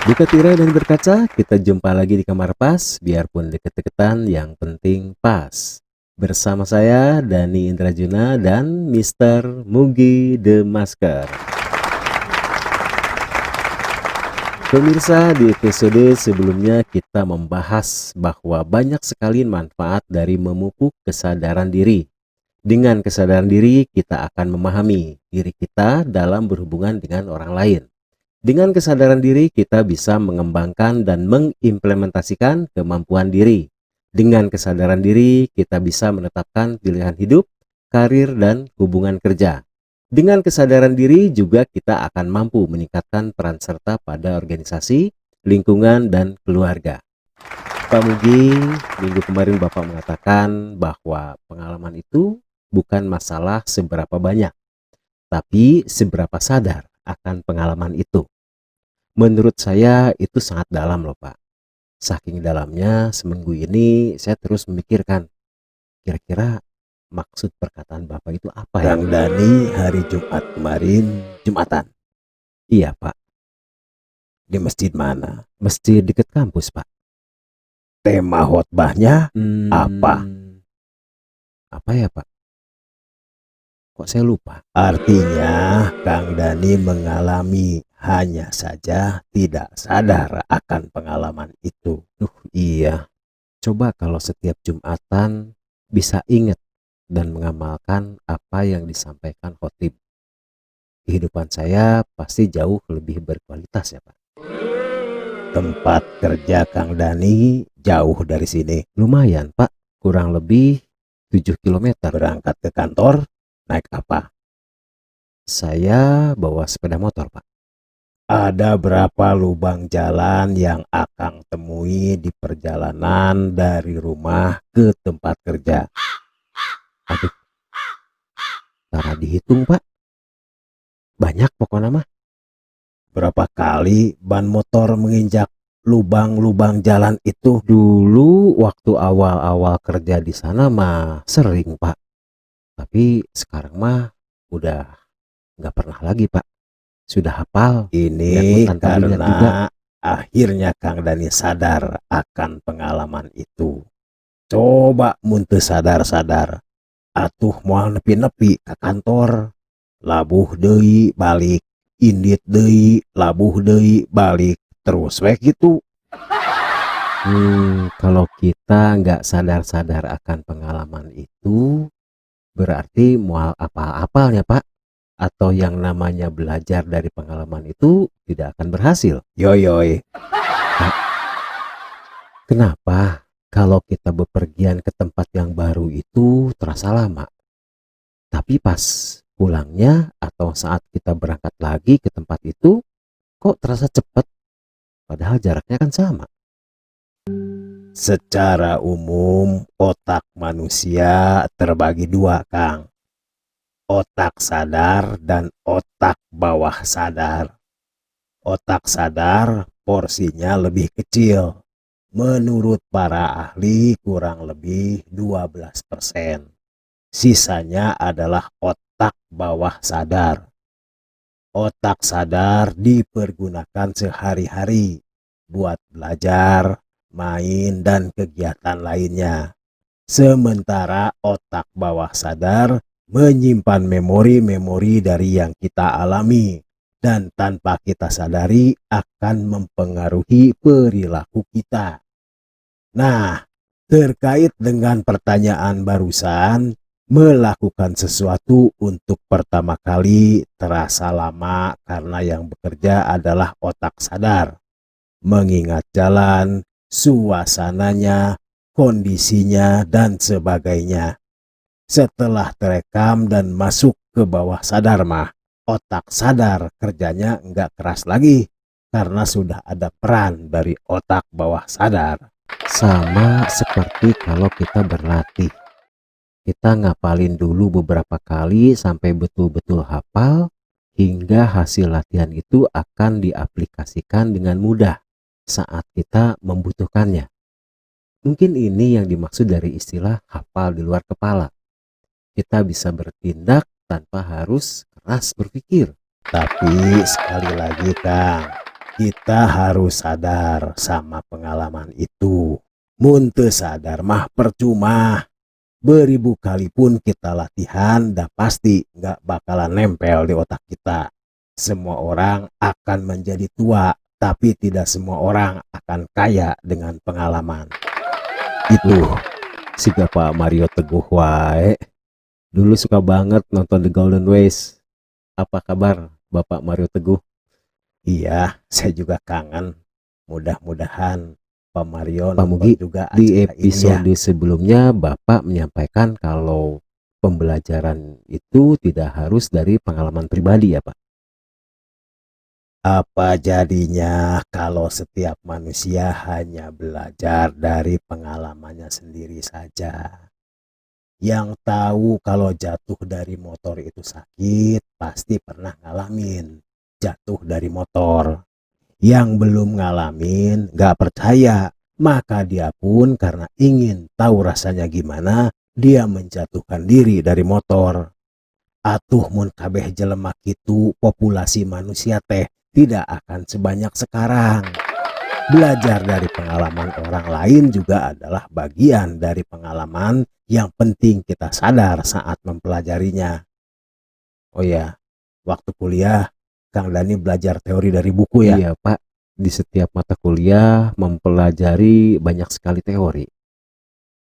Buka tirai dan berkaca, kita jumpa lagi di kamar pas, biarpun deket-deketan, yang penting pas. Bersama saya, Dani Indrajuna dan Mister Mugi The Masker. Pemirsa, di episode sebelumnya kita membahas bahwa banyak sekali manfaat dari memupuk kesadaran diri. Dengan kesadaran diri, kita akan memahami diri kita dalam berhubungan dengan orang lain. Dengan kesadaran diri, kita bisa mengembangkan dan mengimplementasikan kemampuan diri. Dengan kesadaran diri, kita bisa menetapkan pilihan hidup, karir, dan hubungan kerja. Dengan kesadaran diri juga kita akan mampu meningkatkan peran serta pada organisasi, lingkungan, dan keluarga. Pak Mugi, minggu kemarin Bapak mengatakan bahwa pengalaman itu bukan masalah seberapa banyak, tapi seberapa sadar akan pengalaman itu. Menurut saya itu sangat dalam loh Pak. Saking dalamnya seminggu ini saya terus memikirkan kira-kira maksud perkataan Bapak itu apa ya? Kang Dani hari Jumat kemarin, Jumatan, Iya Pak, di masjid mana? masjid dekat kampus Pak. Tema khotbahnya apa? Apa ya Pak? Kok saya lupa? Artinya Kang Dani mengalami, hanya saja tidak sadar akan pengalaman itu. Iya. Coba kalau setiap Jumatan bisa ingat dan mengamalkan apa yang disampaikan khotib. Kehidupan saya pasti jauh lebih berkualitas ya Pak. Tempat kerja Kang Dani jauh dari sini. Lumayan Pak, kurang lebih 7 kilometer. Berangkat ke kantor naik apa? Saya bawa sepeda motor Pak. Ada berapa lubang jalan yang Akang temui di perjalanan dari rumah ke tempat kerja? Aduh, cara dihitung Pak. Banyak pokoknya mah. Berapa kali ban motor menginjak lubang-lubang jalan itu? Dulu waktu awal-awal kerja di sana mah sering Pak. Tapi sekarang mah udah nggak pernah lagi Pak. Sudah hafal dan Ini tanpa dilihat juga. karena akhirnya Kang Dani sadar akan pengalaman itu. Coba muntah sadar-sadar, atuh moal nepi-nepi ke kantor, labuh deui balik, indit deui, labuh deui balik, terus we gitu. Kalau kita nggak sadar-sadar akan pengalaman itu, berarti mual apal-apalnya Pak. Atau yang namanya belajar dari pengalaman itu tidak akan berhasil. Yoyoy, Pak, kenapa kalau kita bepergian ke tempat yang baru itu terasa lama? Tapi pas pulangnya atau saat kita berangkat lagi ke tempat itu, kok terasa cepat? Padahal jaraknya kan sama. secara umum otak manusia terbagi dua, Kang. Otak sadar dan otak bawah sadar. Otak sadar porsinya lebih kecil. Menurut para ahli kurang lebih 12%. Sisanya adalah otak bawah sadar. Otak sadar dipergunakan sehari-hari buat belajar, main, dan kegiatan lainnya. Sementara otak bawah sadar menyimpan memori-memori dari yang kita alami dan tanpa kita sadari akan mempengaruhi perilaku kita. Nah, terkait dengan pertanyaan barusan, melakukan sesuatu untuk pertama kali terasa lama karena yang bekerja adalah otak sadar. Mengingat jalan, suasananya, kondisinya, dan sebagainya. Setelah terekam dan masuk ke bawah sadar mah, otak sadar kerjanya nggak keras lagi karena sudah ada peran dari otak bawah sadar. Sama seperti kalau kita berlatih. Kita ngapalin dulu beberapa kali sampai betul-betul hafal hingga hasil latihan itu akan diaplikasikan dengan mudah saat kita membutuhkannya. Mungkin ini yang dimaksud dari istilah hafal di luar kepala. Kita bisa bertindak tanpa harus keras berpikir. Tapi sekali lagi Kang, Kita harus sadar sama pengalaman itu. Mun teu sadar mah percuma. Beribu kali pun kita latihan, dah pasti nggak bakalan nempel di otak kita. Semua orang akan menjadi tua, tapi tidak semua orang akan kaya dengan pengalaman. Itu. Siga Pak Mario Teguh wae. Dulu suka banget nonton The Golden Ways. Apa kabar Bapak Mario Teguh? Iya, saya juga kangen. Mudah-mudahan Pak Mario Pak Mugi, nonton juga di acara ini ya. episode sebelumnya Bapak menyampaikan kalau pembelajaran itu tidak harus dari pengalaman pribadi ya Pak? Apa jadinya kalau setiap manusia hanya belajar dari pengalamannya sendiri saja? Yang tahu kalau jatuh dari motor itu sakit, pasti pernah ngalamin jatuh dari motor. Yang belum ngalamin, gak percaya, maka dia pun karena ingin tahu rasanya gimana, dia menjatuhkan diri dari motor. Atuh mun kabeh jelema kitu, populasi manusia teh tidak akan sebanyak sekarang. Belajar dari pengalaman orang lain juga adalah bagian dari pengalaman yang penting kita sadar saat mempelajarinya. Oh ya, waktu kuliah Kang Dani belajar teori dari buku ya. Iya Pak, di setiap mata kuliah mempelajari banyak sekali teori.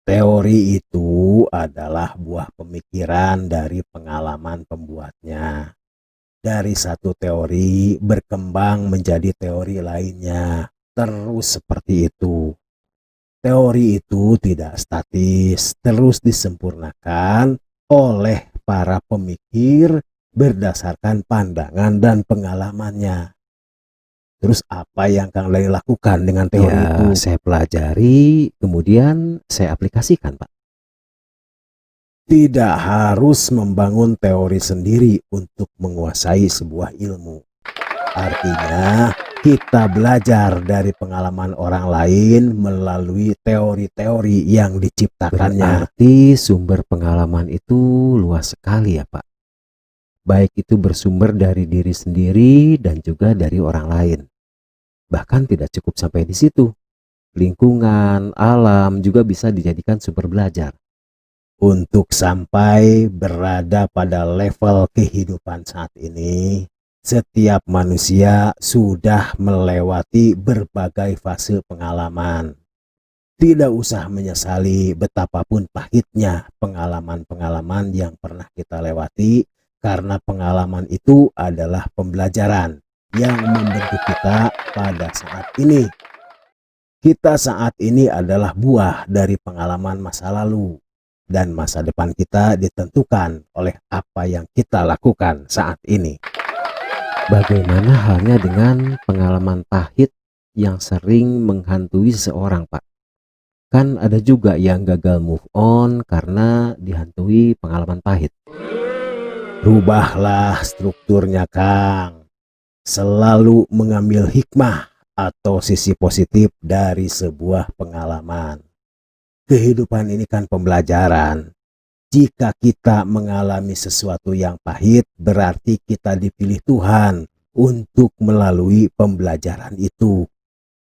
Teori itu adalah buah pemikiran dari pengalaman pembuatnya. Dari satu teori berkembang menjadi teori lainnya. Terus seperti itu. Teori itu tidak statis, terus disempurnakan oleh para pemikir berdasarkan pandangan dan pengalamannya. Terus apa yang Kang Dani lakukan dengan teori Ya, itu? saya pelajari, kemudian saya aplikasikan Pak. Tidak harus membangun teori sendiri untuk menguasai sebuah ilmu. Artinya, kita belajar dari pengalaman orang lain melalui teori-teori yang diciptakannya. Berarti sumber pengalaman itu luas sekali ya Pak. Baik itu bersumber dari diri sendiri dan juga dari orang lain. Bahkan tidak cukup sampai di situ. Lingkungan, alam juga bisa dijadikan sumber belajar. Untuk sampai berada pada level kehidupan saat ini, setiap manusia sudah melewati berbagai fase pengalaman. Tidak usah menyesali betapapun pahitnya pengalaman-pengalaman yang pernah kita lewati, karena pengalaman itu adalah pembelajaran yang membentuk kita pada saat ini. Kita saat ini adalah buah dari pengalaman masa lalu, dan masa depan kita ditentukan oleh apa yang kita lakukan saat ini. Bagaimana halnya dengan pengalaman pahit yang sering menghantui seseorang Pak? Kan ada juga yang gagal move on karena dihantui pengalaman pahit. Rubahlah strukturnya, Kang. Selalu mengambil hikmah atau sisi positif dari sebuah pengalaman. Kehidupan ini kan pembelajaran. Jika kita mengalami sesuatu yang pahit, berarti kita dipilih Tuhan untuk melalui pembelajaran itu.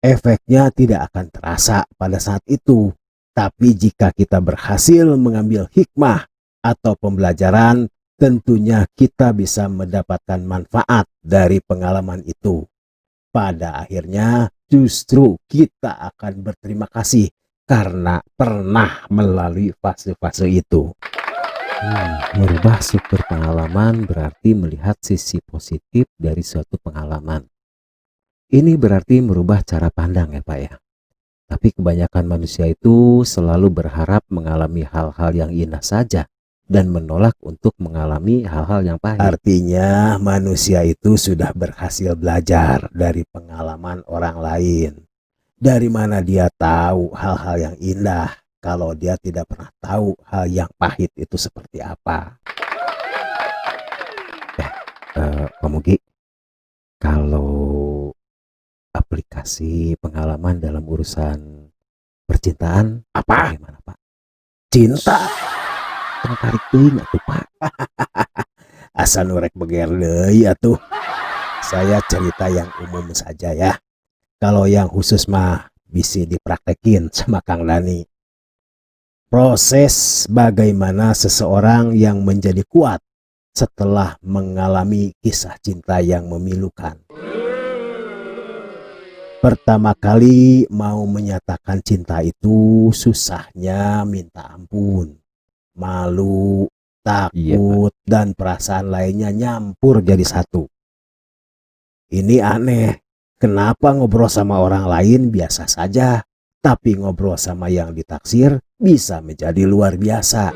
Efeknya tidak akan terasa pada saat itu. Tapi jika kita berhasil mengambil hikmah atau pembelajaran, tentunya kita bisa mendapatkan manfaat dari pengalaman itu. Pada akhirnya justru kita akan berterima kasih karena pernah melalui fase-fase itu. Merubah struktur pengalaman berarti melihat sisi positif dari suatu pengalaman. Ini berarti merubah cara pandang ya Pak ya. Tapi kebanyakan manusia itu selalu berharap mengalami hal-hal yang indah saja dan menolak untuk mengalami hal-hal yang pahit. Artinya manusia itu sudah berhasil belajar dari pengalaman orang lain. Dari mana dia tahu hal-hal yang indah kalau dia tidak pernah tahu hal yang pahit itu seperti apa? Pak Mugi, kalau aplikasi pengalaman dalam urusan percintaan Apa? bagaimana Pak? Cinta? Tertarik tuh nggak tuh Pak? Asa nurek beger deui atuh. saya cerita yang umum saja ya. Kalau yang khusus mah bisa dipraktekin sama Kang Dani. Proses bagaimana seseorang yang menjadi kuat setelah mengalami kisah cinta yang memilukan. Pertama kali mau menyatakan cinta itu susahnya minta ampun. Malu, takut, dan perasaan lainnya nyampur jadi satu. Ini aneh, kenapa ngobrol sama orang lain biasa saja, tapi ngobrol sama yang ditaksir bisa menjadi luar biasa.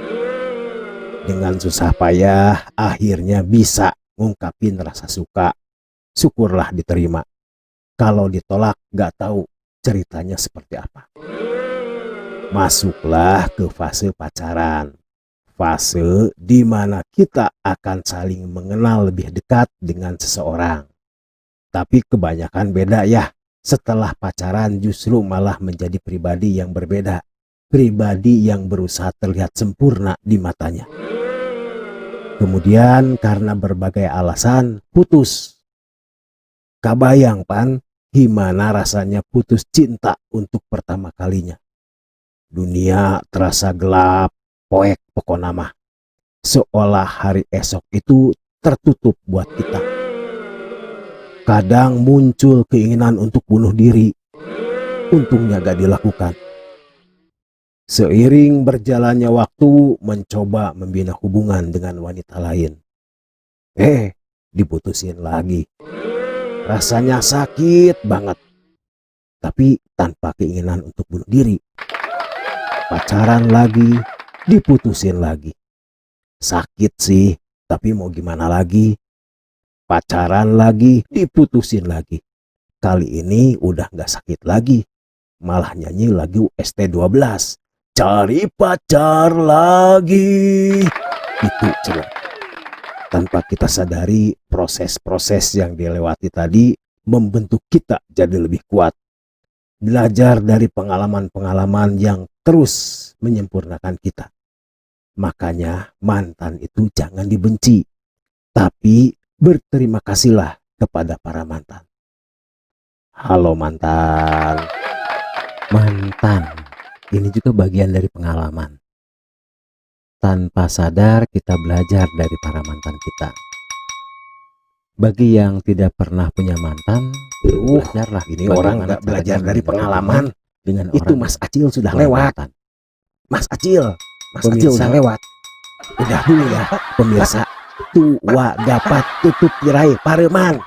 Dengan susah payah, akhirnya bisa ngungkapin rasa suka. Syukurlah diterima. Kalau ditolak, gak tahu ceritanya seperti apa. Masuklah ke fase pacaran. Fase di mana kita akan saling mengenal lebih dekat dengan seseorang. Tapi kebanyakan beda ya. Setelah pacaran justru malah menjadi pribadi yang berbeda. Pribadi yang berusaha terlihat sempurna di matanya. Kemudian karena berbagai alasan putus. Kabayang pan, gimana rasanya putus cinta untuk pertama kalinya. Dunia terasa gelap, poek pokoknya mah. Seolah hari esok itu tertutup buat kita. Kadang muncul keinginan untuk bunuh diri. Untungnya gak dilakukan. Seiring berjalannya waktu mencoba membina hubungan dengan wanita lain. Diputusin lagi. Rasanya sakit banget. Tapi tanpa keinginan untuk bunuh diri. Pacaran lagi, diputusin lagi. Sakit sih, tapi mau gimana lagi. Pacaran lagi, diputusin lagi. Kali ini udah gak sakit lagi. Malah nyanyi lagu ST12. Cari pacar lagi. Itu celah. Tanpa kita sadari, proses-proses yang dilewati tadi membentuk kita jadi lebih kuat. Belajar dari pengalaman-pengalaman yang terus menyempurnakan kita. Makanya mantan itu jangan dibenci. Tapi berterima kasihlah kepada para mantan. Halo mantan. Mantan, ini juga bagian dari pengalaman. Tanpa sadar kita belajar dari para mantan kita. Bagi yang tidak pernah punya mantan, belajarlah. Ini orang nggak belajar dari pengalaman. Dengan itu orang Mas Acil sudah lewat. mantan. Mas Acil Pemirsa. udah lewat. Udah dulu ya pemirsa. Tua dapat tutup tirai pareman.